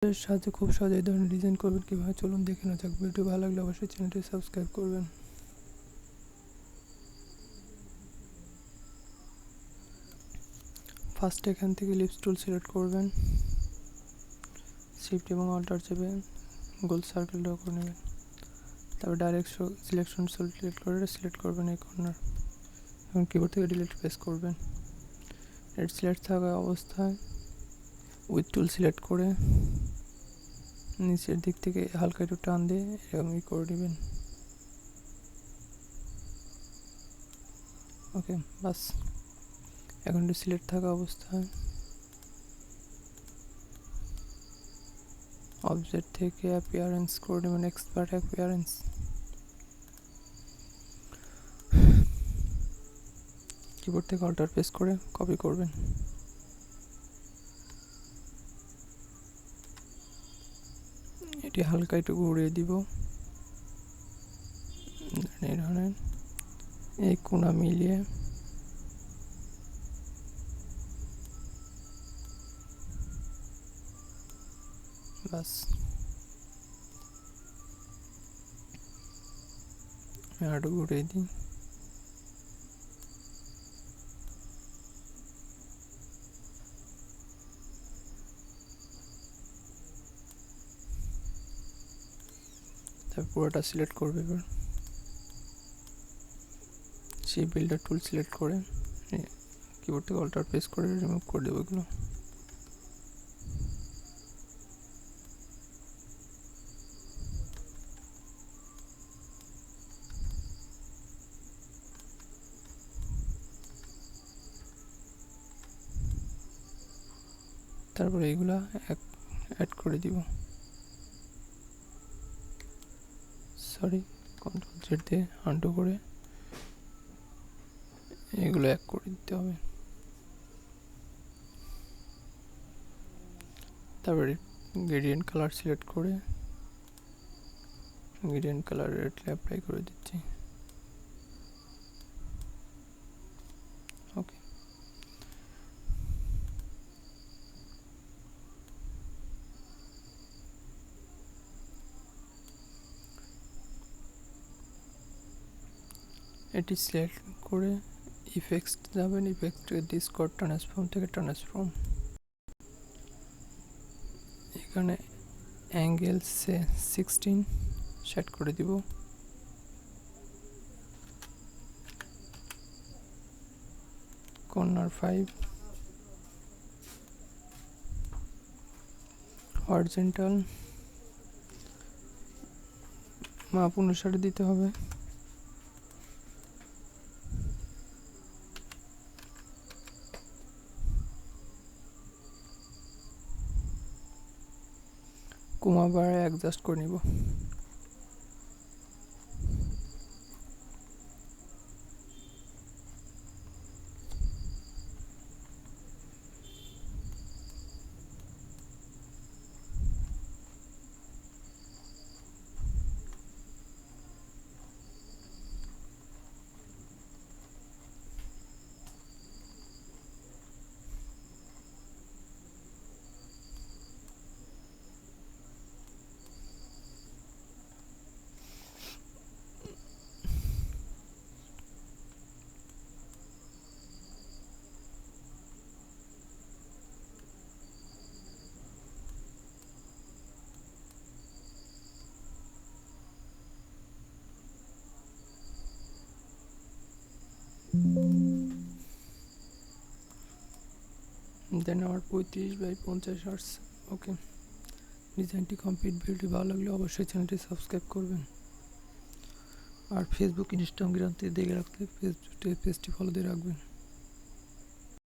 এর সাহায্যে খুব সহজে এই ধরনের ডিজাইন করবেন কীভাবে চলুন দেখে নেওয়া যাক। ভিডিও ভালো লাগলে অবশ্যই চ্যানেলটি সাবস্ক্রাইব করবেন। ফার্স্ট এখান থেকে লিপস টুল সিলেক্ট করবেন, শিফট এবং অল্টার চেপে গোল সার্কেল ড্র করে নেবেন। তারপর ডাইরেক্ট সিলেকশন টুল সিলেক্ট করবেন এই কর্নার এবং কিবোর্ড থেকে ডিলিট প্রেস করবেন। এড সিলেক্ট থাকা অবস্থায় উইথ টুল সিলেক্ট করে নিচের দিক থেকে হালকা একটু টান দিয়ে এরকমই করে নেবেন। ওকে, বাস। এখন একটু সিলেক্ট থাকা অবস্থায় অবজেক্ট থেকে অ্যাপিয়ারেন্স করে নেবেন, এক্সপার্ট অ্যাপিয়ারেন্স। কিবোর্ড থেকে অল্টার প্রেস করে কপি করবেন। এটি হালকা একটু ঘুরিয়ে দিব, এই ধরনের এই কোণা মিলিয়ে বাস। আরো ঘুরিয়ে দিই। তারপর পুরোটা সিলেক্ট করবে। এবার সেই বিল্ডার টুল সিলেক্ট করে কিবোর্ড থেকে অল্টার প্রেস করে রিমুভ করে দেবো এগুলো। তারপরে এইগুলা অ্যাড করে দিব। সরি, কন্ট্রোল জেড দিয়ে আনডু করে এগুলো এক করে দিতে হবে। তারপরে গ্রেডিয়েন্ট কালার সিলেক্ট করে গ্রেডিয়েন্ট কালার রেড অ্যাপ্লাই করে দিচ্ছি। ওকে, এটি সিলেক্ট করে ইফেক্টস যাবেন, ইফেক্ট থেকে ডিসকর্ড ট্রান্সফর্ম থেকে ট্রান্সফর্ম, এখানে অ্যাঙ্গেল 16 সেট করে দিব। কর্নার 5, হরিজন্টাল মাপ অনুসারে দিতে হবে। কোমা বারে অ্যাডজাস্ট করে নিব। দেন আমার 35x50 আর্টস। ওকে, ডিজাইনটি কমপ্লিট। ভিডিওটি ভালো লাগলে অবশ্যই চ্যানেলটি সাবস্ক্রাইব করবেন আর ফেসবুক ইনস্টাগ্রাম থেকে দেখে রাখলে পেজটি ফলো দিয়ে রাখবেন।